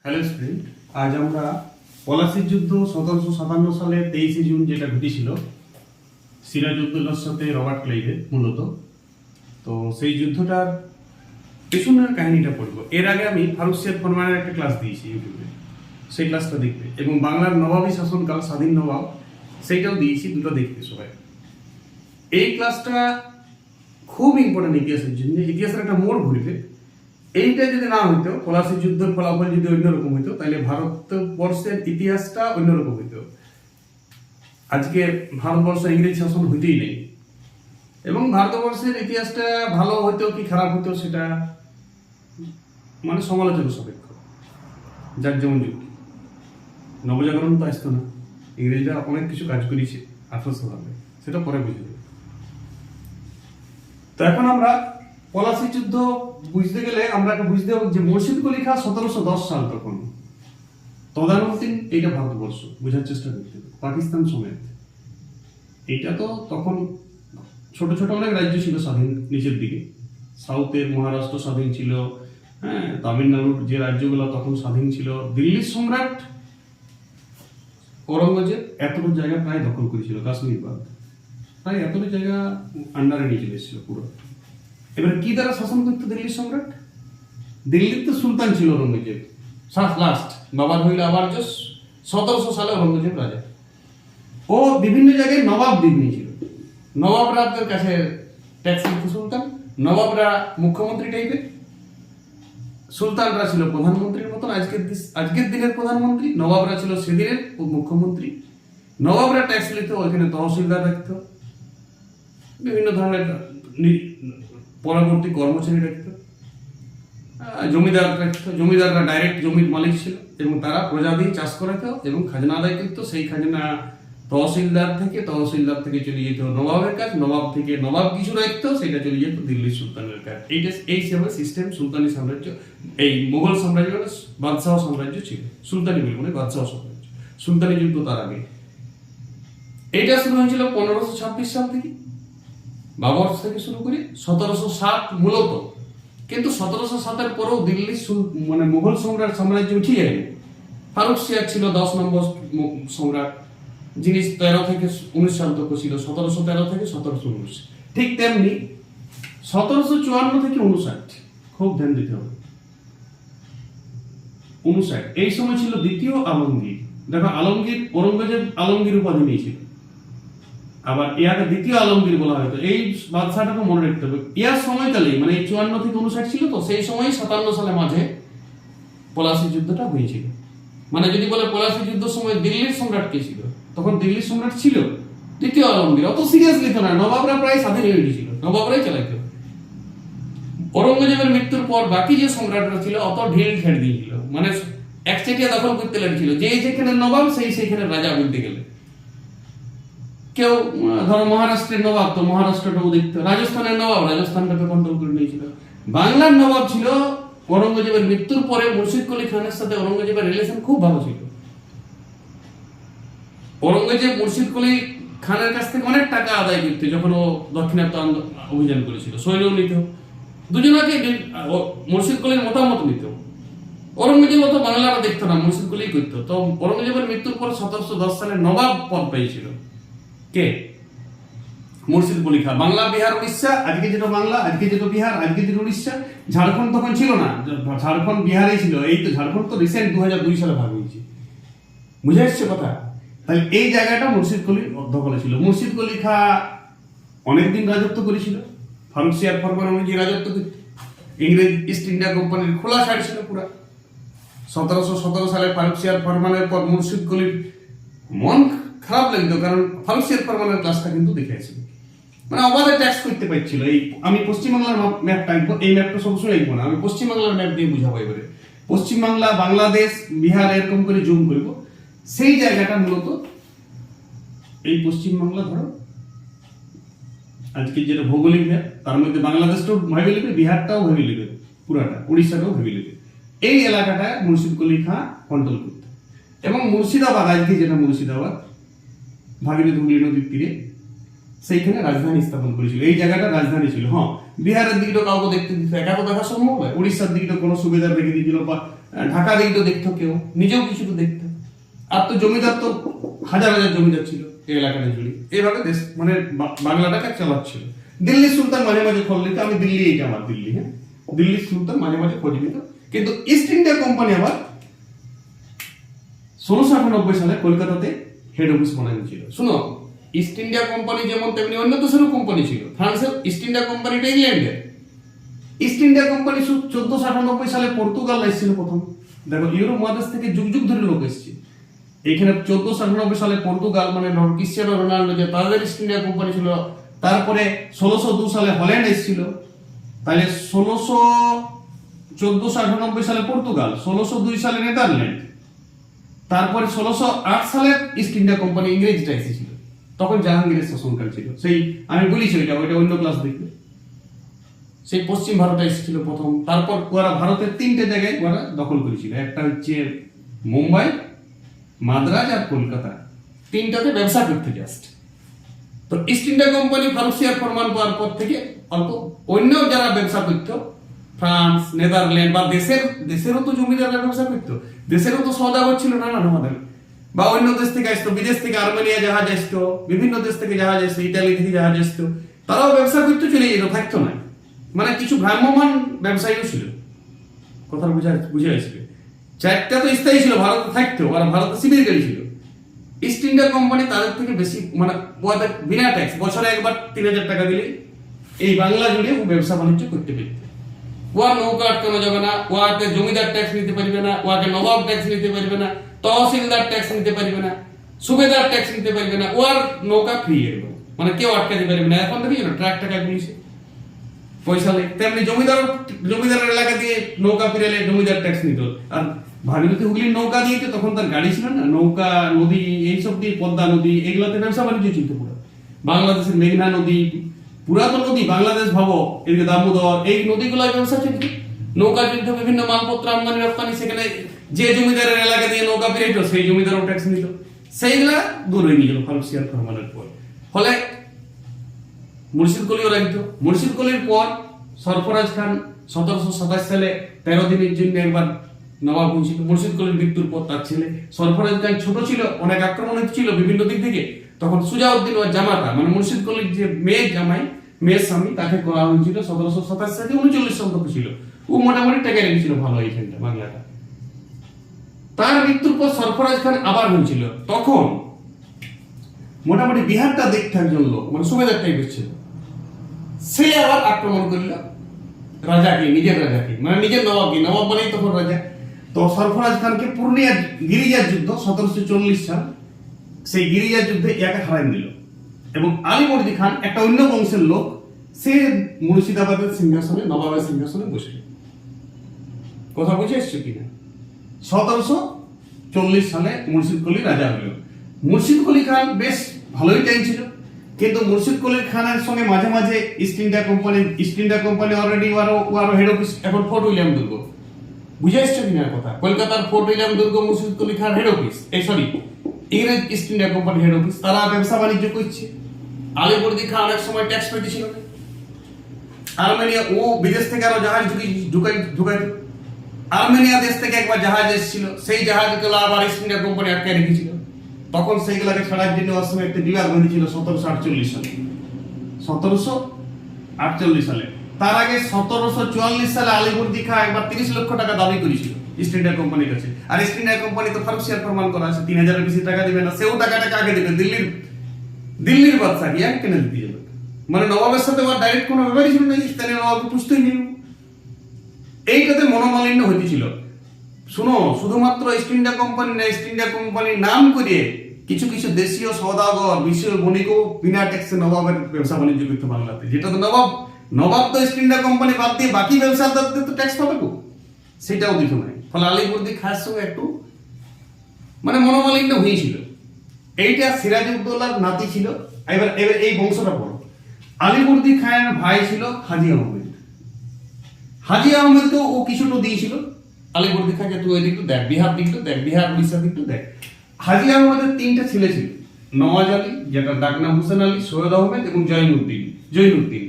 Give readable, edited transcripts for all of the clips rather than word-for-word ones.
Hello student, আজ আমরা পলাশির যুদ্ধ 1757 সালে 23 জুন যেটা ঘটেছিল সিরাজউদ্দৌলার সাথে রবার্ট ক্লাইভের মূলত, তো সেই যুদ্ধটার পেছনের কাহিনীটা পড়বো। এর আগে আমি ফারুক সিয়াদ ফরমানের একটা ক্লাস দিয়েছি ইউটিউবে, সেই ক্লাসটা দেখবে, এবং বাংলার নবাবী শাসনকাল স্বাধীন নবাব সেইটাও দিয়েছি, দুটো দেখবে সবাই। এই ক্লাসটা খুব ইম্পর্টেন্ট ইতিহাসের জন্য, ইতিহাসের একটা মোড় ঘুরবে। এইটা যদি না হইতো, পলাশির যুদ্ধের ফলাফল যদি অন্যরকম হইতো, তাহলে ভারতবর্ষের ইতিহাসটা অন্যরকম হইতো। আজকে ভারতবর্ষ ইংরেজ শাসন হইতেই নেই, এবং ভারতবর্ষের ইতিহাসটা ভালো হইতো কি খারাপ হইতো সেটা মানে সমালোচনা সাপেক্ষ, যার যেমন যুক্তি। নবজাগরণ তো আসতো না, ইংরেজরা অনেক কিছু কাজ করেছে 1800 সালে, সেটা পরে বুঝে যাবে। তো এখন আমরা পলাশি যুদ্ধ বুঝতে গেলে আমরা বুঝতে হবে যে মুর্শিদ কুলি খাঁ 1710 সাল, তখন তদানীন্তন এইটা ভারতবর্ষ বোঝার চেষ্টা করতে হবে, পাকিস্তান সমেত। এটা তো তখন ছোট ছোট অনেক রাজ্য ছিল স্বাধীন, নিচের দিকে সাউথের মহারাষ্ট্র স্বাধীন ছিল, হ্যাঁ, তামিলনাড়ুর যে রাজ্যগুলো তখন স্বাধীন ছিল। দিল্লির সম্রাট ঔরঙ্গজেব এতটুকু জায়গা প্রায় দখল করেছিল, কাশ্মীর বাদ, প্রায় এতটুকু জায়গা আন্ডারে নিয়ে চলে এসেছিল পুরো। এবার কি দ্বারা শাসন করতো দিল্লির সম্রাট? দিল্লির তো সুলতান ছিল ঔরঙ্গজেব, লাস্ট বাবার হইল আবার 1700 সালে ঔরঙ্গজেব রাজা। ও বিভিন্ন জায়গায় নবাব দিক নিয়েছিল, নবাবরাদের কাছে ট্যাক্স দিত সুলতান, নবাবরা মুখ্যমন্ত্রী টাইপের, সুলতানরা ছিল প্রধানমন্ত্রীর মতন, আজকের দিনের প্রধানমন্ত্রী, নবাবরা ছিল সেদিনের মুখ্যমন্ত্রী। নবাবরা ট্যাক্স নিত, ওইখানে তহসিলদার রাখত, বিভিন্ন ধরনের পরবর্তী কর্মচারী রাখত, জমিদার রাখত, জমিদাররা ডাইরেক্ট জমির মালিক ছিল, এবং তারা প্রজা দিয়ে চাষ করাতো এবং খাজনা আদায় করতো। সেই খাজনা তহসিলদার থেকে চলে যেত নবাবের কাজ, নবাব থেকে নবাব কিছু রাখতো, সেটা চলে যেত দিল্লির সুলতানের কাজ। এই সেভাবে সিস্টেম সুলতানি সাম্রাজ্য, এই মুঘল সাম্রাজ্য বাদশাহ সাম্রাজ্য ছিল। সুলতানি বলে মানে বাদশাহ সাম্রাজ্য, সুলতানি যুদ্ধ তার আগে। এইটা শুরু হয়েছিল 1526 সাল থেকে, বাবর থেকে শুরু করে 1707 মূলত। কিন্তু 1707-এর পরেও দিল্লির মানে মুঘল সাম্রাজ্য উঠে যায়নি। ফারুক সিয়াদ ছিল 10 নম্বর সম্রাট, যিনি 13 থেকে 19 সাল তক ছিল, 1713 থেকে 1719। ঠিক তেমনি 1754 থেকে 59, খুব ধ্যান দিতে হবে, 59 এই সময় ছিল দ্বিতীয় আলমগীর। দেখো, আলমগীর ঔরঙ্গজেব আলমগীর উপাধি নিয়েছিল, আবার ইয়াকে দ্বিতীয় আলমগীর বলা হয়তো। এই বাদশাটাকে মনে রাখতে হবে। ইয়ার সময়কালেই মানে 54 থেকে 59 ছিল, তো সেই সময় 57 সালে মাঝে পলাশি যুদ্ধটা হয়েছিল। মানে যদি বলে পলাশি যুদ্ধের সময় দিল্লির সম্রাট কে ছিল, তখন দিল্লির সম্রাট ছিল দ্বিতীয় আলমগীর। অত সিরিয়াস লিখো না, নবাবরা প্রায় স্বাধীন হয়ে গেছিল, নবাবরাই চালাইত। ঔরঙ্গজেবের মৃত্যুর পর বাকি যে সম্রাটরা ছিল অত ঢিল ছেড়ে দিয়েছিল, মানে একচেটিয়া দখল করতে লেগেছিল, যেখানে নবাব সেইখানে রাজা বলতে গেলে। কেউ ধরো মহারাষ্ট্রের নবাব, তো মহারাষ্ট্রটাও দেখতো, রাজস্থানের নবাব রাজস্থানটাকে কন্ট্রোল করে নিয়েছিল। বাংলার নবাব ছিল ঔরঙ্গজেবের মৃত্যুর পরে মুর্শিদ কুলি খানের সাথে ঔরঙ্গজেবের রিলেশন খুব ভালো ছিল। ঔরঙ্গজেব মুর্শিদ কুলি খানের কাছ থেকে অনেক টাকা আদায় করতে, যখন ও দক্ষিণাত্য অভিযান করেছিল, সৈন্যও নিত, দুজনকে মুর্শিদ কুলির মতামত নিত। ঔরঙ্গজেব অত বাংলারা দেখতো না, মুর্শিদ কুলি করতো। তো ঔরঙ্গজেবের মৃত্যুর পর 1710 সালে নবাব পদ পেয়েছিল কে? মুর্শিদ কুলি খাঁ। বাংলা, বিহার, উড়িষ্যা, আজকে যেটা বাংলা, আজকে যেটা বিহার, আজকে যেটা উড়িষ্যা। ঝাড়খণ্ড তখন ছিল না, ঝাড়খণ্ড বিহারেই ছিল। এই তো ঝাড়খণ্ড তো রিসেন্ট 2002 সালে ভাগ হয়েছে, বুঝে আসছে কথা? তাহলে এই জায়গাটা মুর্শিদ কুলির দখলে ছিল। মুর্শিদ কুলি খাঁ অনেকদিন রাজত্ব করেছিল, ফারুক সিয়াদ ফরমান অনুযায়ী রাজত্ব করত। ইংরেজ ইস্ট ইন্ডিয়া কোম্পানির খোলা ছাড় ছিল পুরা। 1717 সালে ফারুক সিয়াদ ফরমানের পর মুর্শিদ কুলির মন খারাপ লাগতো, কারণ ফারুক সিয়াদ ফরমানের ক্লাসটা কিন্তু দেখেছিল, মানে অবাধে ট্যাক্স করতে পারছিল। এই আমি পশ্চিমবাংলার ম্যাপটা আঁকবো, এই ম্যাপটা সবসময় আঁকবো না, আমি পশ্চিমবাংলার ম্যাপ দিয়ে বুঝাবো। এবারে পশ্চিমবাংলা, বাংলাদেশ, বিহার এরকম করে জুম করবো। সেই জায়গাটা মূলত এই পশ্চিমবাংলা, ধরো আজকে যেটা ভৌগোলিক ম্যাপ, তার মধ্যে বাংলাদেশটাও ভেবে নেবে, বিহারটাও ভেবে নেবে, পুরাটা উড়িষ্যাটাও ভেবে নেবে। এই এলাকাটা মুর্শিদ কুলি খাঁ কন্ট্রোল করত। এবং মুর্শিদাবাদ, আজকে যেটা মুর্শিদাবাদ, ভাগীরথী হুগলি নদীর তীরে, সেইখানে রাজধানী স্থাপন করেছিল। এই জায়গাটা রাজধানী ছিল। হ্যাঁ, বিহারের দিকটা কাউকে দেখতে দিত, একা তো দেখা সম্ভব হয়। উড়িষ্যার দিকটা কোনো সুবিধার রেখে দিয়েছিল, বা ঢাকা দিকটা দেখতো কেউ, নিজেও কিছু তো দেখতো। আর তো জমিদার তো হাজার হাজার জমিদার ছিল এই এলাকাটা জুড়ে। এইভাবে দেশ মানে বাংলাটাকে চালাচ্ছিল। দিল্লির সুলতান মাঝে মাঝে খোঁজ নিত, আমি দিল্লি, এইটা আমার দিল্লি, হ্যাঁ, দিল্লির সুলতান মাঝে মাঝে খোঁজ নিত। কিন্তু ইস্ট ইন্ডিয়া কোম্পানি আবার 1698 সালে কলকাতাতে হেড অফিস বানিয়েছিল। শুনো, ইস্ট ইন্ডিয়া কোম্পানি যেমন তেমনি অন্য দেশেরও কোম্পানি ছিল। ফ্রান্সের ইস্ট ইন্ডিয়া কোম্পানিটা ইংল্যান্ডের। ইস্ট ইন্ডিয়া কোম্পানি 1498 সালে পর্তুগাল এসেছিল প্রথম। দেখো, ইউরোপ মহাদেশ থেকে যুগ যুগ ধরে লোক এসেছে এইখানে। 1498 সালে পর্তুগাল, মানে ক্রিশ্চিয়ানো রোনাল্ডো, যে তাদের ইস্ট ইন্ডিয়া কোম্পানি ছিল। তারপরে 1602 সালে হল্যান্ড এসেছিল। তাহলে 1498 সালে পর্তুগাল, 1602 সালে নেদারল্যান্ড, তারপরে 1608 সালে ইস্ট ইন্ডিয়া কোম্পানি ইংরেজরা এসেছিল। তখন জাহাঙ্গীরের শাসনকাল ছিল। সেই আমি বলেছি ওইটা অন্য ক্লাস দেখবে। সেই পশ্চিম ভারতে এসেছিল প্রথম। তারপর ওরা ভারতের 3টে জায়গায় ওরা দখল করেছিল। একটা হচ্ছে মুম্বাই, মাদ্রাজ আর কলকাতা। 3টাতে ব্যবসা করতে জাস্ট। তো ইস্ট ইন্ডিয়া কোম্পানি ফারুসিয়ার ফরমান পাওয়ার পর থেকে অল্প অন্য যারা ব্যবসা করতো, ফ্রান্স, নেদারল্যান্ড বা দেশেরও তো জমিদাররা ব্যবসা করতো, দেশেরও তো সওদাগর ছিল নানা আমাদের, বা অন্য দেশ থেকে আসতো, বিদেশ থেকে আর্মেনিয়া জাহাজ আসতো, বিভিন্ন দেশ থেকে জাহাজ আসতো, ইটালি থেকে জাহাজ আসতো, তারাও ব্যবসা করতে চলে যেত, থাকতো না। মানে কিছু ভ্রাম্যমান ব্যবসায়ীও ছিল। কথা বুঝে আসবে। 4টা তো স্থায়ী ছিল, ভারতে থাকতো, আর ভারতে শিবির গাড়ি ছিল। ইস্ট ইন্ডিয়া কোম্পানি তাদের থেকে বেশি, মানে ওদের বিনা ট্যাক্স, বছরে একবার 3000 টাকা দিলে এই বাংলা জুড়ে ও ব্যবসা বাণিজ্য করতে পারত। ওয়ার নৌকা আটকানো যাবে না, ওয়াতে জমিদার ট্যাক্স নিতে পারবে না, ওয়াকে নবাব ট্যাক্স নিতে পারবে না, তহসিলদার ট্যাক্স নিতে পারবে না, সুবেদার ট্যাক্স নিতে পারবে না। ওয়ার নৌকা ফ্রি একদম, মানে কেউ আটকাতে পারবে না। এখন দেখি ট্রাক টাকা পুলিশে পয়সা নেই। তেমনি জমিদারের এলাকা দিয়ে নৌকা ফিরেলে জমিদার ট্যাক্স নিত। আর ভাগীরথী হুগলির নৌকা দিয়ে তখন তার গাড়ি ছিল না, নৌকা, নদী, এইসব দিয়ে, পদ্মা নদী, এগুলোতে ব্যবসা বাণিজ্য চলতো পুরো। বাংলাদেশের মেঘনা নদী, পুরাতন নদী, বাংলাদেশ ভাবো, এদিকে দামোদর, এই নদীগুলোর ব্যবসা চলত। নৌকা চলত, বিভিন্ন মালপত্র আমদানি রপ্তানি। সেখানে যে জমিদারের এলাকা দিয়ে নৌকা ফিরেতো সেই জমিদারও ট্যাক্স নিত। সেইগুলা দূর হয়ে গেল ফারুসিয়ার ফরমানের পর। ফলে মুর্শিদ কলিও রাখতো। মুর্শিদ কলির পর সরফরাজ খান 1727 সালে 13 দিনের জন্য একবার নবাব হয়েছিল। মুর্শিদ কলির মৃত্যুর পর তার ছেলে সরফরাজ খান ছোট ছিল, অনেক আক্রমণ ছিল বিভিন্ন দিক থেকে। তখন সুজাউদ্দিন ওর জামাতা, মানে মুর্শিদ কলির যে মেয়ের স্বামী, তাকে করা হয়েছিল 1727 সালে। 39 সম্পর্ক ছিল। ও মোটামুটি টেকে রেখেছিল ভালো এইখানটা বাংলাটা। তার মৃত্যুর পর সরফরাজ খান আবার হয়েছিল। তখন মোটামুটি বিহারটা দেখতে একজন লোক, মানে সুবেদার টাইপের ছিল, সে আবার আক্রমণ করল রাজাকে, নিজের রাজাকে, মানে নিজের নবাবকে। নবাব মানেই তখন রাজা। তো সরফরাজ খানকে পূর্ণিয়া গিরিজার যুদ্ধ 1740 সাল, সেই গিরিজার যুদ্ধে একে হারাই দিল। এবং আলীবর্দী খান, একটা অন্য বংশের লোক, সে মুর্শিদাবাদের সিংহাসনে, নবাবের সিংহাসনে বসে। কথা বুঝে এসছো কিনা? 1740 সালে মুর্শিদ কলি রাজা হলো। মুর্শিদ কলি খান বেশ ভালোই টাইম ছিল, কিন্তু মুর্শিদ কলির খানের সঙ্গে মাঝে মাঝে ইস্ট ইন্ডিয়া কোম্পানি অলরেডি ওয়ারও হেড অফিস এখন ফোর্ট উইলিয়াম দুর্গ। বুঝে এসছো কিনা কথা? কলকাতার ফোর্ট উইলিয়াম দুর্গ মুর্শিদ কলি খান হেড অফিস, ইংরেজ east India company head office. তারা ব্যবসা বাণিজ্য করছে। আলীবর্দী খান অনেক সময় ট্যাক্স পেতেছিল। আর্মেনিয়া, ও বিদেশ থেকে আরো জাহাজ ঢুকাই। আর্মেনিয়া দেশ থেকে একবার জাহাজ এসেছিল, সেই জাহাজগুলো আবার ইস্ট ইন্ডিয়া কোম্পানি আটকে রেখেছিল। তখন সেইগুলোকে ছাড়ার জন্য ওর সঙ্গে একটা বিবাদ হয়েছিল 1748 সালে। 1748 সালে। তার আগে 1744 সালে আলীবর্দী খাঁ একবার 30 লক্ষ টাকা দাবি করেছিল ইস্ট ইন্ডিয়া কোম্পানির কাছে। আর ইস্ট ইন্ডিয়া কোম্পানি তো ফারুসিয়ার ফরমান করা আছে, 3000 বেশি টাকা দিবে না। সেও টাকাটাকে আগে দেবে। দিল্লির বাদশা কি এক কেনে দিতে যাবে? মানে নবাবের সাথে ওর ডাইরেক্ট কোনো ব্যাপারই ছিল না, স্থানীয় নবাবকে পুষতেই নিল। এইটাতে মনোমালিন্য হইতেছিল। শুনো, শুধুমাত্র ইস্ট ইন্ডিয়া কোম্পানি না, ইস্ট ইন্ডিয়া কোম্পানির নাম করে কিছু কিছু দেশীয় সওদাগর, বিশ্ব বণিকও বিনা ট্যাক্সে নবাবের ব্যবসা বাণিজ্য করতে বাংলাতে। যেটা তো নবাব তো ইস্ট ইন্ডিয়া কোম্পানি বাদ দিয়ে বাকি ব্যবসাদারদের তো ট্যাক্স পাবে গো, সেটাও দিত না। ফলে আলীবর্দী খাঁর সঙ্গে একটু মানে মনোমালিন্য হয়েছিল। এইটা সিরাজউদ্দৌলার নাতি ছিল। এবার এই বংশটা পড়ো। আলীবর্দী খানের ভাই ছিল হাজী আহমেদ। হাজী আহমেদকেও ও কিছুটা দিয়েছিল আলীবর্দী খাঁকে, তুই ওই দিকটা দেখ, বিহার দিকটা দেখ, বিহার উড়িষ্যা দিকটা দেখ। হাজী আহমেদের 3টা ছেলে ছিল। নওয়াজ আলী, যেটা ডাকনাম হোসেন আলী, সৈয়দ আহমেদ এবং জৈনুদ্দিন।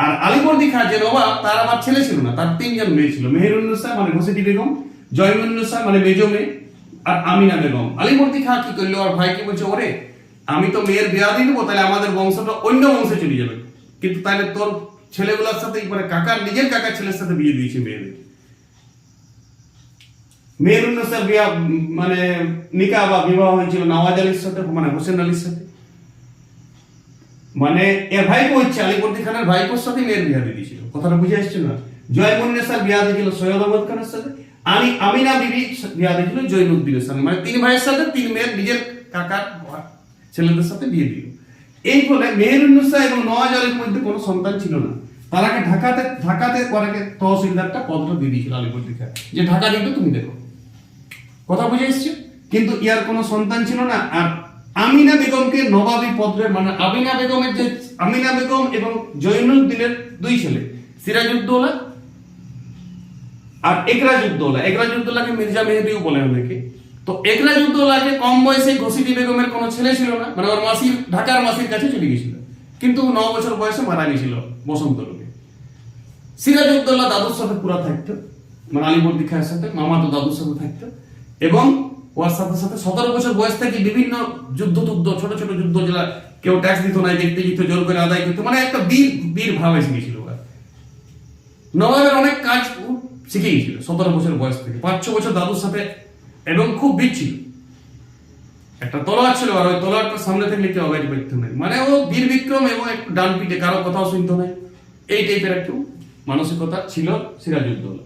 আর আলীবর্দী খাঁ যে নবাব, তার আবার ছেলে ছিল না, তার 3 জন মেয়ে ছিল। মেহেরুন্নেসা মানে ঘসেটি বেগম, জয়মুন্নেসা মানে মেজ মেয়ে, আর আমিনা বেগম। আলীবর্দী খাঁ কি করলো, আর ভাইকে বলছে, ওরে আমি তো মেয়ের বিয়া দিয়ে দেবো, তাহলে আমাদের বংশটা অন্য বংশে চলে যাবে, কিন্তু তাহলে তোর ছেলেগুলোর সাথে মানে নিজের কাকার ছেলের সাথে বিয়ে দিয়েছে মেয়েদের। মেহেরুন্নেসার বিয়া মানে নিকাহ বা বিবাহ হয়েছিল নওয়াজ আলীর সাথে, মানে হোসেন আলীর সাথে। মানে এর ভাইপো হচ্ছে আলীবর্দী খানের ভাইপোর সাথে মেয়ের বিয়া দিয়ে দিয়েছিল। কথাটা বুঝে আসছে না? জয়মুন্নেসার বিয়া দিয়েছিল সৈয়দ আহমদ খানের সাথে, আমিনা বিবি বিয়া দিয়েছিল জৈনুদ্দিনের সাথে। মানে 3 ভাইয়ের সাথে 3 মেয়ের নিজের কাকার ছেলেদের সাথে বিয়ে দিল। এই ফলে মেহেরুন্নেসা এবং নওয়াজ আলীর মধ্যে কোনো সন্তান ছিল না। তারাকে ঢাকাতে পরে তহসিলদারটা পদটা দিয়ে দিয়েছিল আলীবর্দী খান, যে ঢাকা দিতে তুমি দেখো। কথা বুঝে এসছে? কিন্তু ইয়ার কোনো সন্তান ছিল না। আর আমিনা বেগমকে নবাবী পদের, মানে আমিনা বেগম এবং জৈনুদ্দিনের 2 ছেলে, সিরাজউদ্দৌলা আর একরাজউদ্দৌলাকে মির্জা মেহেদিও বলে অনেকে। তো একরাজউদ্দৌলাকে কম বয়সে ঘসিটি বেগমের কোনো ছেলে ছিল না, মানে ওর মাসির, ঢাকার মাসির কাছে চলে গেছিল, কিন্তু 9 বছর বয়সে মারা গেছিল বসন্ত রোগে। সিরাজউদ্দৌলা দাদুর সাথে পুরা থাকতো, মানে আলীবর্দী খাঁর সাথে, মামাতো দাদুর সাথে থাকতো। এবং ওর সাথে সাথে 17 বছর বয়স থেকে বিভিন্ন যুদ্ধ ছোট ছোট যুদ্ধ, যেটা কেউ ট্যাক্স দিত না, দেখতে যেত, জোর করে আদায় করতো, মানে একটা বীর ভাব এসে গেছিল। নবাবের অনেক কাজ শিখে গেছিল 17 বছর বয়স থেকে। 5-6 বছর দাদুর সাথে, এবং খুব বীর ছিল। একটা তলোয়ার ছিল, আর ওই তলোয়ারটা সামনে থেকে কেউ আগাইতে পারত না। মানে ও বীর বিক্রম, এবং একটু ডান পিঠে, কারো কথাও শুনতো না, এই টাইপের একটু মানসিকতা ছিল সিরাজউদ্দৌলা।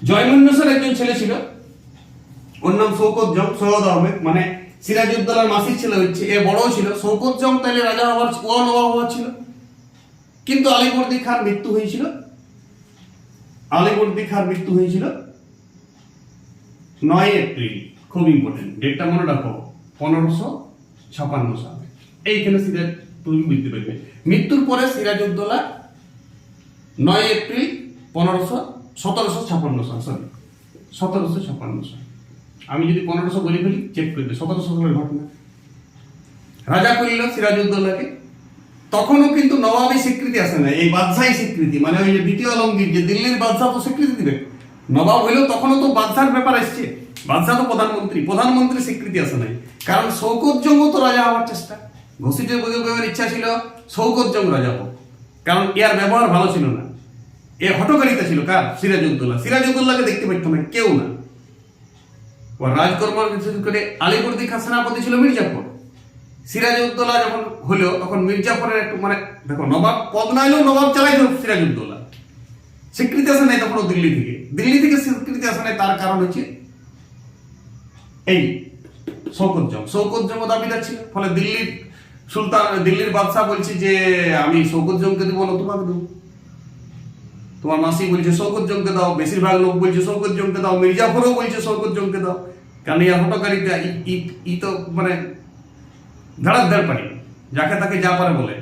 জয়মুন্নেসার একজন ছেলে ছিল, ওর নাম শৌকত জং, সৈয়দ আহমেদ, মানে সিরাজউদ্দৌলার মাসির ছেলে হচ্ছে, এ বড় ছিল। শৌকত জং তাহলে রাজা হওয়ার, ও নবাব হওয়ার ছিল। কিন্তু আলীবর্দী খাঁর মৃত্যু হয়েছিল 9 এপ্রিল। খুব ইম্পর্টেন্ট, ডেটটা মনে রাখো, 1556 সালে। এইখানে সিরাজ, তুমি বুঝতে পারবে। মৃত্যুর পরে সিরাজউদ্দৌলা 9 এপ্রিল 1756 সাল, 1756 সাল। আমি যদি 1500 বলে ফেলি, চেক করে দেবে, 1700 সালের ঘটনা। রাজা করিল সিরাজউদ্দৌলাকে। তখনও কিন্তু নবাবী স্বীকৃতি আসে না, এই বাদশাহী স্বীকৃতি, মানে ওই যে দ্বিতীয় আলমগীর, যে দিল্লির বাদশাহ তো স্বীকৃতি দিবে। নবাব হইলেও তখনও তো বাদশার ব্যাপার আসছে, বাদশাহ তো প্রধানমন্ত্রী স্বীকৃতি আসে নাই। কারণ শৌকত জংও তো রাজা হওয়ার চেষ্টা, ঘসিটি বেগমের ইচ্ছা ছিল শৌকত জং রাজা হোক, কারণ এর ব্যবহার ভালো ছিল না, এর হটকারিতা ছিল। কার? সিরাজউদ্দৌলাকে দেখতে পেত না কেউ না। ও রাজকর্ম করে আলীবর্দী খাঁ সেনাপতি ছিল মির্জাফর। সিরাজউদ্দৌলা যখন হলো, তখন মির্জাফরের একটু, মানে দেখো, নবাব পদ না হলেও নবাব চালাইতো সিরাজউদ্দৌলা। স্বীকৃতি আসে নাই তখন দিল্লি থেকে স্বীকৃতি আসে নাই। তার কারণ হচ্ছে এই শৌকত জং দাবিদার ছিল। ফলে দিল্লির বাদশাহ বলছে যে আমি শৌকত জংকে দেবো না, তোমাকে দেবো। তোমার মাসি বলছে শৌকত জংকে দাও, বেশিরভাগ লোক বলছে শৌকত জংকে দাও, মির্জাফরও বলছে শৌকত জংকে দাও। কারণ এই হটকারিতা, ই তো মানে ধাড়ার পারি, যাকে তাকে যা পারে বলে।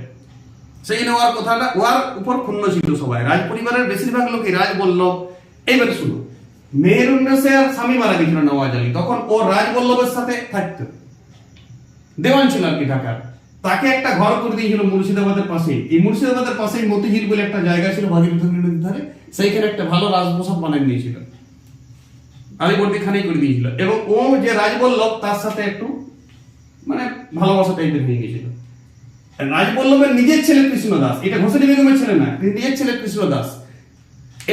সেই নেওয়ার কথাটা ওর উপর ক্ষুণ্ণ ছিল সবাই, রাজ পরিবারের বেশিরভাগ লোকই রাজবল্লভ। এইবার শুনো, মেহেরুন্নেসার স্বামী মারা গেছিল নওয়াজ আলী, তখন ও রাজবল্লভের সাথে থাকতো, দেওয়ান ছিল আর কি ঢাকার। তাকে একটা ঘর করে দিয়েছিল মুর্শিদাবাদের পাশে। এই মুর্শিদাবাদের পাশেই মতিঝিল বলে একটা জায়গা ছিল ভাগীরথী নদীর ধারে, সেইখানে একটা ভালো রাজপ্রাসাদ বানিয়ে নিয়েছিল, আলীবর্দী খানই করে দিয়েছিল। এবং ও যে রাজবল্লভ, তার সাথে একটু মানে ভালোবাসা টাইপের হয়ে গেছিল। রাজবল্লভের নিজের ছেলে কৃষ্ণদাস, এটা ঘসেটি বেগমের ছেলে না, নিজের ছেলে কৃষ্ণদাস,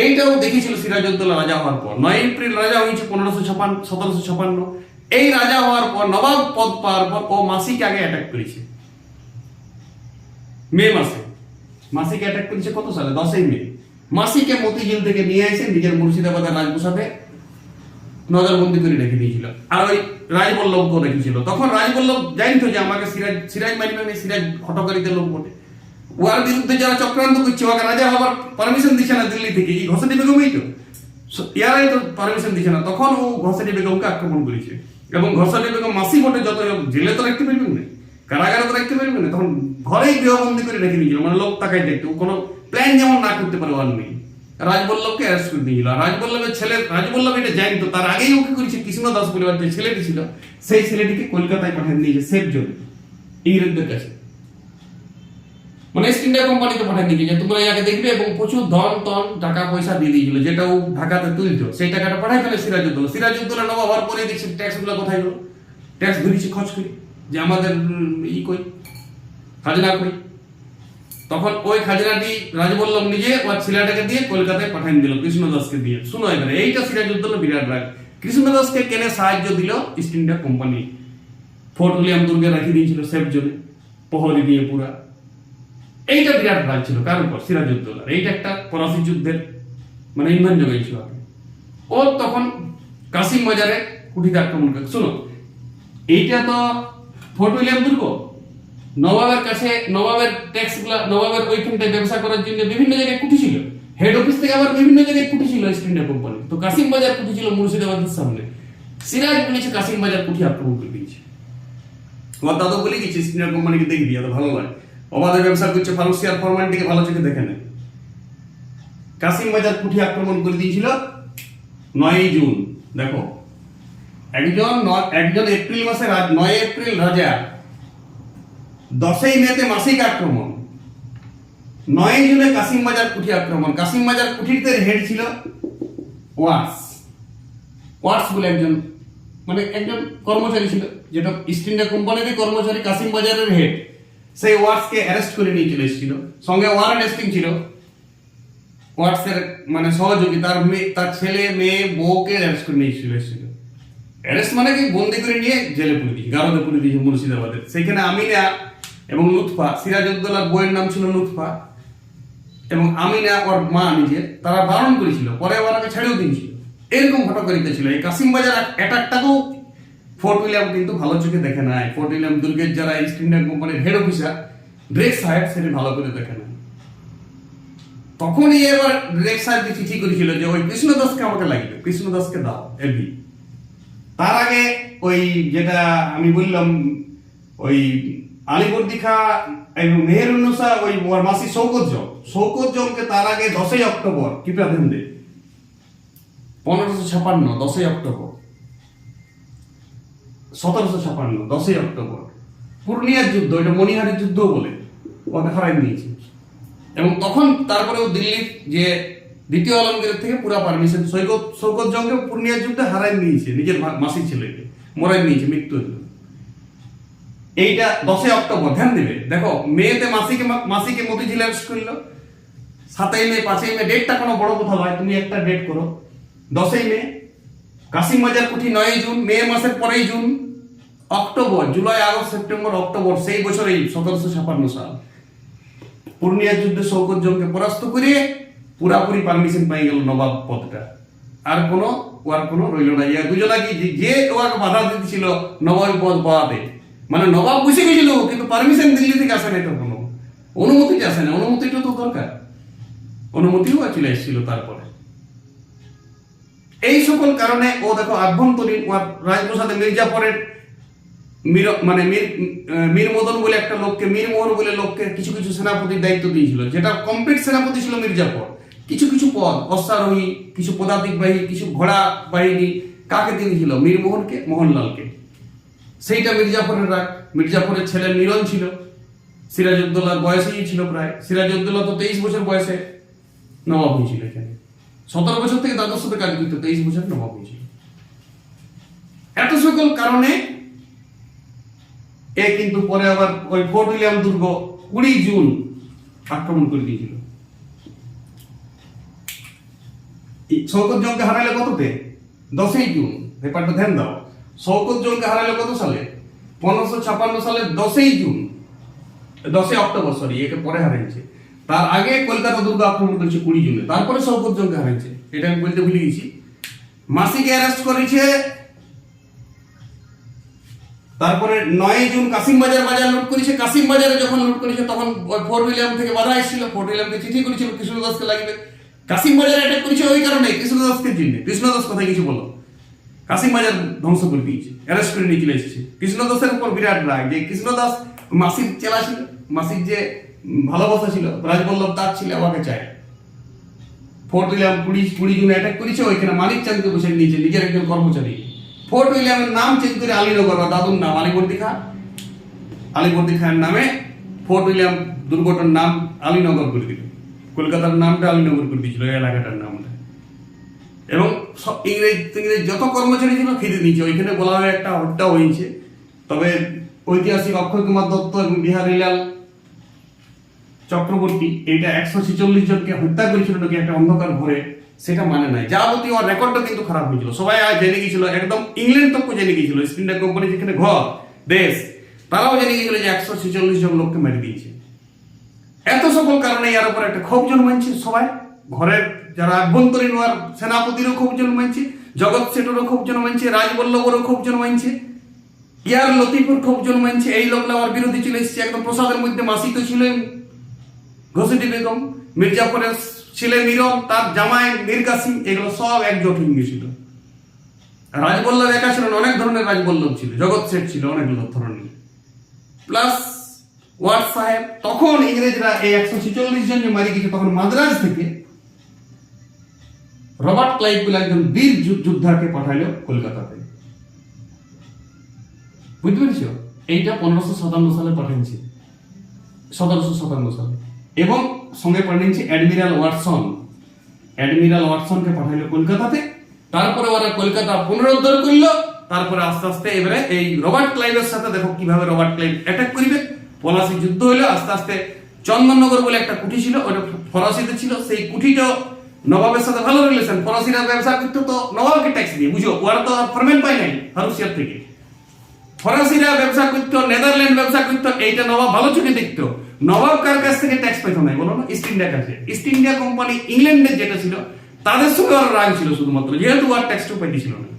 এইটাও দেখেছিল সিরাজউদ্দৌলা রাজা হওয়ার পর। 9 এপ্রিল রাজা হয়েছে 1756। এই রাজা হওয়ার পর, নবাব পদ পাওয়ার পর, ও মাসিকে আগে অ্যাটাক করেছে মে মাসে। মাসিকে অ্যাটাক করেছে কত সালে? 10 মে। মাসিকে মতিঝিল থেকে নিয়ে এসে নিজের মুর্শিদাবাদের রাজপ্রাসাদে নজরবন্দি করে রেখে দিয়েছিল, আর ওই রাজবল্লভকেও রেখেছিল। তখন রাজবল্লভ জানতো যে আমাকে সিরাজ মানিবে না, সিরাজ হটকারীদের লোক বটে, ওর বিরুদ্ধে যারা চক্রান্ত করছে, ওকে রাজা হবার পারমিশন দিচ্ছে না দিল্লি থেকে। এই ঘসেটি বেগমই তো, ইয়ারাই তো পারমিশন দিচ্ছে না। তখন ও ঘসেটি বেগমকে আক্রমণ করেছে, এবং ঘসেটি বেগম মাসি বটে, যত জেলে তো রাখতে পারবেন না, কারাগারে তো রাখতে পারবেন না, তখন ঘরেই গৃহবন্দী করে রেখে দিয়েছিল, মানে লোক তাকাই দেখতে, কোনো প্ল্যান যেমন না করতে পারে ওর নেই। রাজবল্লভকে অ্যারেস্ট করে দিয়েছিল। রাজবল্লভের ছেলে, রাজবল্লভ এটা জানতো, তার আগেই ওকে করেছে কৃষ্ণদাস বলে যে ছেলেটি ছিল, সেই ছেলেটিকে কলকাতায় পাঠিয়ে দিয়েছে সেফ জোনে। ইংরেজদের কাছে, মানে ইস্ট ইন্ডিয়া কোম্পানিতে পাঠিয়ে দিয়েছে যে তোমরা ইয়াকে দেখবে, এবং প্রচুর ধন টন টাকা পয়সা দিয়ে দিয়েছিল, যেটা ও ঢাকাতে তুলতো সেই টাকাটা পাঠাই ফেলে সিরাজউদ্দৌলা। সিরাজউদ্দৌলা নবাব হওয়ার পরে দেখছি ট্যাক্স গুলো কোথায় গেল, ট্যাক্স ধরেছি খরচ করি যে আমাদের কই খাজনা কই। তখন ওই খাজনাটি রাজবল্লভ নিজে ওর ছেলেটাকে দিয়ে কলকাতায় পাঠিয়ে দিল, কৃষ্ণদাসকে দিয়ে। শুনো এবারে এইটা সিরাজউদ্দৌলা বিরাট রাগ। কৃষ্ণদাসকে কেনে সাহায্য দিল east India company, fort William দুর্গে রাখিয়ে দিয়েছিল সেফ জোনে, প্রহরী দিয়ে পুরা। এইটা বিরাট রাগ ছিল কার উপর? সিরাজউদ্দৌলার। এইটা একটা ফরাসি যুদ্ধের মানে ইন্ধন যোগাইছিল। ও তখন কাসিম বাজারে কুঠিতে আক্রমণ করে। শুনো, এইটা তো ফোর্ট উইলিয়াম দুর্গ, নবাবের কাছে নবাবের ট্যাক্স গুলা, নবাবের ওইখানটায় ব্যবসা করার জন্য বিভিন্ন জায়গায় কুঠি ছিল, হেড অফিস থেকে আবার বিভিন্ন জায়গায় কুঠি ছিল ইস্ট ইন্ডিয়া কোম্পানি। তো কাসিম বাজার কুঠি ছিল মুর্শিদাবাদের সামনে। সিরাজ বলেছে কাসিম বাজার কুঠি আক্রমণ করে দিয়েছে। আমার দাদু বলে গেছে ইস্ট ইন্ডিয়া কোম্পানিকে দেখবি, এত ভালো লাগে, অবাধে ব্যবসা করছে, ফারুসিয়ার ফরমানটিকে ভালো চোখে দেখে নেয়। কাসিম বাজার কুঠি আক্রমণ করে দিয়েছিল 9 জুন। দেখো, একজন এপ্রিল মাসে 9 এপ্রিল রাজা, 10 মেতে মাসিক আক্রমণ, 9 জুনে কাসিম বাজার কুঠি আক্রমণ। কাসিম বাজার কুঠিতে হেড ছিল ওয়াটস বলে একজন, মানে একজন কর্মচারী ছিল, যেটা ইস্ট ইন্ডিয়া কোম্পানির কর্মচারী, কাসিম বাজারের হেড। সেই ওয়াটসকে অ্যারেস্ট করে নিয়ে চলে এসেছিল, সঙ্গে ওয়ারেন হেস্টিং ছিল ওয়াটসের মানে সহযোগী, তার ছেলে মেয়ে বউকে অ্যারেস্ট করে নিয়ে চলে এসেছিল। অ্যারেস্ট মানে কি, বন্দি করে নিয়ে জেলে পুরে দিয়েছে, গারদে পুরে দিয়েছে মুর্শিদাবাদের। সেখানে আমিনা এবং লুৎফা, সিরাজউদ্দৌলার বইয়ের নাম ছিল লুৎফা, এবং আমিনা ওর মা নিজে, তারা বারণ করেছিল, পরে ওরাকে ছেড়েও দিয়েছিল। এরকম ঘটকারিতা ছিল। এই কাসিম বাজার অ্যাটাকটাকেও ফোর্ট উইলিয়াম কিন্তু ভালো চোখে দেখে নাই। ফোর্ট উইলিয়াম দুর্গের যারা ইস্ট ইন্ডিয়া কোম্পানির হেড অফিসার ড্রেক সাহেব, সেটা ভালো করে দেখে নাই। তখনই এবার ড্রেক সাহেবকে চিঠি করেছিল যে ওই কৃষ্ণদাসকে আমাকে লাগবে, কৃষ্ণদাসকে দাও এমপি। তার আগে ওই যেটা আমি বললাম, ওই আলিবর্দী খা এবং মেহেরুন্নেসা, ওই ওর মাসি শৌকত জমকে তার আগে 10 অক্টোবর কৃপা ধ্যান দে 1556, 10 অক্টোবর 1756, 10 অক্টোবর পূর্ণিয়ার যুদ্ধ, এটা মণিহারের যুদ্ধ বলে, ওকে হারাই নিয়েছে। এবং তখন তারপরে ও দিল্লির যে দ্বিতীয় আলমগীরের থেকে পুরা পারমিশন, শৌকত জংকে পূর্ণিয়ার যুদ্ধে হারাই নিয়েছে, নিজের মাসি ছেলেকে মরাই নিয়েছে, মৃত্যু হয়েছিল। এইটা 10 অক্টোবর, ধ্যান দেবে। দেখো, মেতে মাসিকে মতিঝিল অ্যারেস্ট করলো, 7 মে 5 মে, ডেটটা কোনো বড় কথা নয়, তুমি একটা ডেট করো। 10 মে কাসিম বাজার কুঠি, 9 জুন, মে মাসের পরেই June, October, July, August, September, October, সেই বছরেই 1756 সাল পূর্ণিয়ার যুদ্ধে শৌকত জংকে পরাস্ত করে পুরাপুরি পারমিশন পাই গেল নবাব পদটা। আর কোনো রইল না। ইয়া দুজনা কি যে ওকে বাধা দিতেছিল নবাব পদ পাওয়াতে, মানে নবাব বসে গেছিল, কিন্তু পারমিশন দিল্লি থেকে আসে না, এটা কোনো অনুমতিটা আসে না। অনুমতিটা তো দরকার, অনুমতিও চলে এসেছিল তারপরে। এই সকল কারণে ও দেখো আভ্যন্তরীণ রাজপ্রসাদে মির্জাফরের মীর মদন বলে একটা লোককে, মীরমোহন বলে লোককে কিছু কিছু সেনাপতির দায়িত্ব দিয়েছিল, যেটা কমপ্লিট সেনাপতি ছিল মির্জাফর। কিছু কিছু পদ, অশ্বারোহী, কিছু পদাতিক বাহিনী, কিছু ঘোড়া বাহিনী কাকে দিয়েছিল? মীরমোহনকে, মোহনলালকে। সেইটা মির্জাফরের রাগ। মির্জাফরের ছেলে মিরন ছিল, সিরাজউদ্দৌলার বয়সেই ছিল প্রায়। সিরাজউদ্দৌলা তো 23 বছর বয়সে নবাব হয়েছিল এখানে, 17 বছর থেকে দ্বাদশ শতকে কাজ করতে, 23 বছর নবাব হয়েছিল। এত সকল কারণে এ কিন্তু পরে আবার ওই ফোর্ট উইলিয়াম দুর্গ 20 জুন আক্রমণ করে দিয়েছিল। শৌকত জংকে হারালে কততে? 10 জুন। ব্যাপারটা ধ্যান দাও। শৌকত জংকে হারালে কত সালে? 1556 সালের 10 জুন, 10 অক্টোবর, সরি, একে পরে হারিয়েছে। তার আগে কলকাতা দুর্গ আক্রমণ করেছে 20 জুনে, তারপরে শৌকত জংকে হারিয়েছে। এটা আমি বলতে ভুলে গেছি। মাসিকে অ্যারেস্ট করেছে, তারপরে 9 জুন কাসিম বাজার লুট করেছে। কাসিম বাজারে যখন লুট করেছে তখন ফোর্ট উইলিয়াম থেকে বাধা এসেছিল, ফোর্ট উইলিয়ামকে চিঠি করেছিল কৃষ্ণদাসকে লাগবে। কাসিম বাজার অ্যাটাক করেছে ওই কারণে, কৃষ্ণদাসকে জন্য। কৃষ্ণদাস কথায় কিছু বলো, কাসিম বাজার ধ্বংস করে দিয়েছে, অ্যারেস্ট করে নিয়ে চলে এসেছে। কৃষ্ণদাসের উপর বিরাট রাগ, যে কৃষ্ণদাস মাসির চেলা ছিল, মাসির যে ভালোবাসা ছিল, রাজবল্লভ তার ছিল, আমাকে চায়। ফোর্ট উইলিয়াম 20 জুন অ্যাটাক করেছে, ওইখানে মানিক চাঁদকে বসে নিয়েছে, নিজের একজন কর্মচারী। ফোর্ট উইলিয়ামের নাম চেঞ্জ করে আলীনগর, দাদুর নাম আলিবর্দী খা। আলীবর্দী খানের নামে ফোর্ট উইলিয়াম দুর্গটার নাম আলীনগর করে দিল, কলকাতার নামটা আলীনগর করে দিয়েছিল এই এলাকাটার নামটা। এবং ইংরেজ যত কর্মচারী ছিল খেতে দিয়েছে, ওইখানে বলা হয় একটা হত্যা হয়েছে। তবে ঐতিহাসিক অক্ষয় কুমার দত্ত এবং বিহারীলাল চক্রবর্তী এইটা 146 জনকে হত্যা করেছিল নাকি একটা অন্ধকার ঘরে, সেটা মানে নাই। যাবতীয় রেকর্ডটা কিন্তু খারাপ হয়েছিল, সবাই জেনে গিয়েছিল, একদম ইংল্যান্ড তক জেনে গিয়েছিল, ইস্ট ইন্ডিয়া কোম্পানি যেখানে ঘর দেশ, তারাও জেনে গিয়েছিল যে 146 জন লোককে মেরে দিয়েছে। এত সকল কারণে এর উপর একটা ক্ষোভ জন্মাইছে সবাই, ঘরের যারা আভ্যন্তরীণ ওয়ার সেনাপতিরও ক্ষোভ জন্মাইছে, জগৎ সেঠেরও ক্ষোভ জন্মাইছে, রাজবল্লভেরও ক্ষোভ জন্মাইছে, ইয়ার লতিফুর ক্ষোভ জন্মাইছে। এই লোকরা ওর বিরোধী চলে এসেছে, একদম প্রসাদের মধ্যে মাসি তো ছিলেন ঘসিটি বেগম, মির্জাফরের ছেলে মিরন, তার জামাই মীর কাসিম, এগুলো সব একজোট হয়ে গেছিল। রাজবল্লভ একা ছিলেন, অনেক ধরনের রাজবল্লভ ছিল, জগৎ শেঠ ছিল অনেক ধরনের, প্লাস ওয়ার্ড সাহেব। তখন ইংরেজরা এই 146 জন যে মারি গেছে, তখন মাদ্রাজ থেকে রবার্ট ক্লাইভ বলে একজন বীর যোদ্ধাকে পাঠাইলো কলকাতাতে, বুঝতে পেরেছ? এইটা 1557 সালে পাঠিয়েছে, 1757 সালে। এবং সঙ্গে পাঠিয়েছে অ্যাডমিরাল ওয়াটসনকে পাঠাইলো কলকাতাতে। তারপরে ওরা কলকাতা পুনরুদ্ধার করলো। তারপরে আস্তে আস্তে এবারে এই রবার্ট ক্লাইভের সাথে দেখো কিভাবে রবার্ট ক্লাইভ অ্যাটাক করবে। পলাশি যুদ্ধ হইলো, আস্তে আস্তে চন্দননগর বলে একটা কুঠি ছিল, ওটা ফরাসিতে ছিল। সেই কুঠিটা নবাবের সাথে ভালো রিলেশন, ফরাসিরা ব্যবসা করতো তো নবাবকে ট্যাক্স দিয়ে, বুঝো, ওরা তো ফরমেন পাই নাই ফারুসিয়ার থেকে। ফরাসিরা ব্যবসা করতো, নেদারল্যান্ড ব্যবসা করতো, এইটা নবাব ভালো চোখে দেখতো। নবাব কার কাছ থেকে ট্যাক্স পাইতো নাই বলো না? ইস্ট ইন্ডিয়া কাছে। ইস্ট ইন্ডিয়া কোম্পানি ইংল্যান্ডের যেটা ছিল তাদের সঙ্গে ওরা রাগ ছিল শুধুমাত্র, যেহেতু ওয়ার ট্যাক্সটা পাইতেছিল না।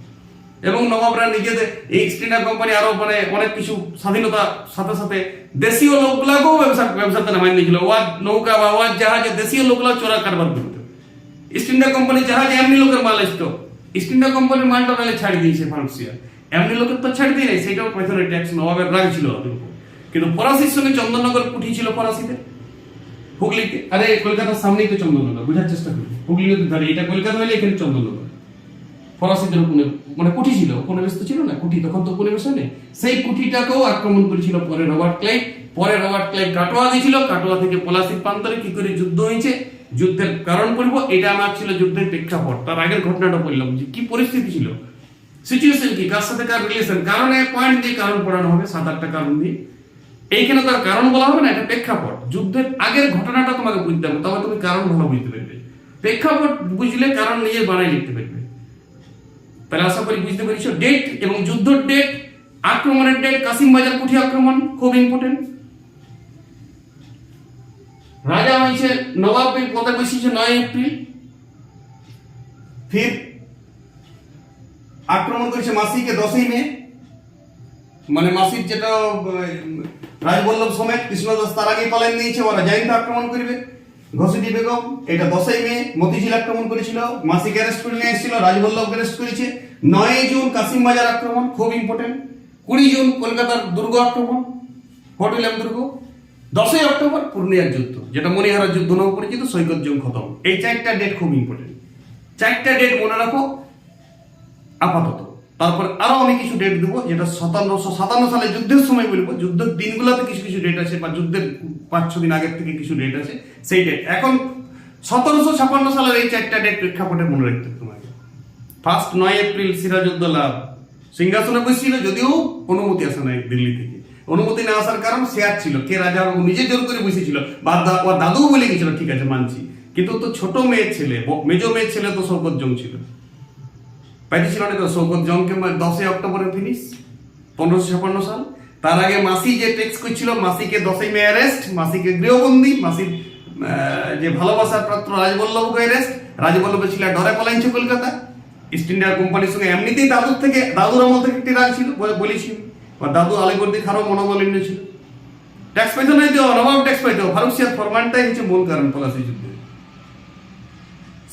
এবং নবাবরা নিজেদের এই ইস্ট ইন্ডিয়া কোম্পানি আরো মানে অনেক কিছু স্বাধীনতার সাথে সাথে দেশীয় লোকগুলাকেও ব্যবসাতে নামাই দিয়েছিল। ওয়ার নৌকা বা ওয়ার জাহাজে দেশীয় লোকগুলা চোরা কারবার করতো। ইস্ট ইন্ডিয়া কোম্পানি জাহাজে এমনি লোকের মাল আসতো, ইস্ট ইন্ডিয়া কোম্পানির মালটা নাহলে ছাড়ি দিয়েছে ফারুসিয়া, এমনি লোকের তো ছাড়ি দিয়ে নাই, সেটাও পেছনে ট্যাক্স নবাবের রাগ ছিল ওদের উপর। কিন্তু ফরাসির সঙ্গে চন্দননগর কুঠি ছিল ফরাসিতে, হুগলিতে। আরে কলকাতার সামনেই তো চন্দননগর, বোঝার চেষ্টা করি, হুগলিতে ধরে এটা কলকাতা হলে এখানে চন্দননগর। ফরাসিদের মানে কুঠি ছিল, উপনিবেশ তো ছিল না কুঠি, তখন তো উপনিবেশ নেই। সেই কুঠিটাকেও আক্রমণ করেছিল পরে রবার্ট ক্লাইভ। কাটোয়া দিয়েছিল, কাটোয়া থেকে পলাশির প্রান্তরে কি করে যুদ্ধ হয়েছে, যুদ্ধের কারণ পড়বো, এটা আমার ছিল যুদ্ধের প্রেক্ষাপট। তার আগের ঘটনাটা বললাম যে কি পরিস্থিতি ছিল, সিচুয়েশন কি, কার সাথে কার রিলেশন, কারণে পয়েন্ট দিয়ে কারণ পড়ানো হবে, 7-8টা কারণ দিয়ে। এইখানে তার কারণ বলা হবে না, এটা প্রেক্ষাপট। যুদ্ধের আগের ঘটনাটা তোমাকে বুঝতে হবে, তবে তুমি কারণ ভালো বুঝতে পারবে। প্রেক্ষাপট বুঝলে কারণ নিজে বানাই লিখতে পারবে। তাহলে আশা করি বুঝতে পেরেছো। ডেট এবং যুদ্ধের ডেট, আক্রমণের ডেট, কাসিম বাজার কুঠি আক্রমণ খুব ইম্পর্টেন্ট। রাজা হয়েছে নবাবের পদে বসেছে 9 এপ্রিল। ফির আক্রমণ করেছে মাসিকে 10ই মে, মানে মাসির যেটা রাজবল্লভ সমেত কৃষ্ণদাস তার আগে পালান নিয়েছে, ওরা জাইনতে আক্রমণ করবে। ঘসিটি বেগম এটা 10ই মে মতিঝিল আক্রমণ করেছিল, মাসিকে অ্যারেস্ট করে নিয়ে এসেছিল, রাজবল্লভকে অ্যারেস্ট করেছে। 9 জুন কাসিম বাজার আক্রমণ খুব ইম্পর্টেন্ট। 20 জুন কলকাতার দুর্গ আক্রমণ, ফোর্ট উইলিয়াম দুর্গ। 10ই অক্টোবর পূর্ণিয়ার যুদ্ধ, যেটা মণিহারার যুদ্ধ নামে পরিচিত, সৈকত জং খতম। এই 4টা ডেট খুব ইম্পর্টেন্ট, 4টা ডেট মনে রাখো আপাতত। তারপর আরো আমি কিছু ডেট দেবো, যেটা 1757 সালে যুদ্ধের সময় বলবো। যুদ্ধের দিনগুলোতে কিছু কিছু ডেট আছে, বা যুদ্ধের 5-6 দিন আগের থেকে কিছু ডেট আছে, সেই ডেট। এখন 1756 সালের এই 4টা ডেট প্রেক্ষাপটে মনে রাখতে হবে তোমাকে। ফার্স্ট 9 এপ্রিল সিরাজউদ্দৌলা সিংহাসনে বসছিল, যদিও অনুমতি আসে নাই দিল্লি থেকে। অনুমতি না আসার কারণ শেয়ার ছিল, কে রাজা নিজে জোর করে বসেছিল, বা ওর দাদুও বলে গেছিল ঠিক আছে মানছি, কিন্তু তো ছোট মেয়ের ছেলে, মেজো মেয়ের ছেলে তো শৌকত জং ছিল, পাইতেছিল না তো। শৌকত জংকে 10ই অক্টোবরে ফিনিশ 1556 সাল। তার আগে মাসি যে টেক্স করছিল, মাসিকে 10ই মে অ্যারেস্ট, মাসিকে গৃহবন্দী, মাসির যে ভালোবাসার পাত্র রাজবল্লভকে অ্যারেস্ট। রাজবল্লভের ছিল ডরে পলাইছে কলকাতা। ইস্ট ইন্ডিয়া কোম্পানির সঙ্গে এমনিতেই দাদুর আমল থেকে একটি রাগ ছিল, বলেছি। বা দাদু আলীবর্দী খারও মনোবলিন্য ছিল, ট্যাক্স পাইতো নাই তো, নবাব ট্যাক্স পাইতো। ফারুসিয়ার ফরমানটাই হচ্ছে মূল কারণ পলাশি যুদ্ধে,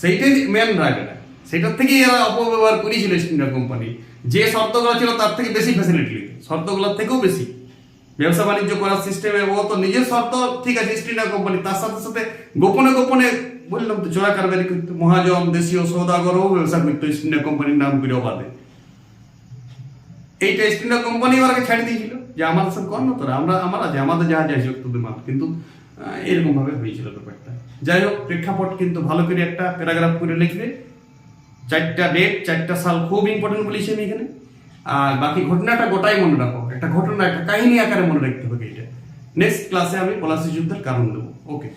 সেইটাই মেন রাগ। এটা সেটার থেকেই এরা অপব্যবহার করেছিল ইস্ট ইন্ডিয়া কোম্পানি। যে শর্তগুলো ছিল তার থেকে বেশি ফ্যাসিলিটি, শর্তগুলোর থেকেও বেশি ব্যবসা বাণিজ্য করার সিস্টেমে। ও তো নিজের শর্ত ঠিক আছে ইস্ট ইন্ডিয়া কোম্পানি, তার সাথে সাথে গোপনে গোপনে বললাম তো চোরা কারবারি করতো। মহাজন দেশীয় সৌদাগরও ব্যবসা করতো ইস্ট ইন্ডিয়া কোম্পানির নাম করে বাদে। এইটা ইস্ট ইন্ডিয়া কোম্পানি ওরাকে ছাড়ি দিয়েছিল। যে আমার সব কর না তোরা, আমরা যে আমাদের যা যাই হোক তোদের মাল, কিন্তু এরকম ভাবে হয়েছিল ব্যাপারটা। যাই হোক, প্রেক্ষাপট কিন্তু ভালো করে একটা প্যারাগ্রাফ করে লিখবে, 4টা ডেট 4টা সাল খুব ইম্পর্টেন্ট বলেছি আমি এখানে। আর বাকি ঘটনাটা গোটাই মনে রাখো, একটা ঘটনা একটা কাহিনী আকারে মনে রাখতে হবে এটা। নেক্সট ক্লাসে আমি পলাশী যুদ্ধের কারণ দেবো। ওকে।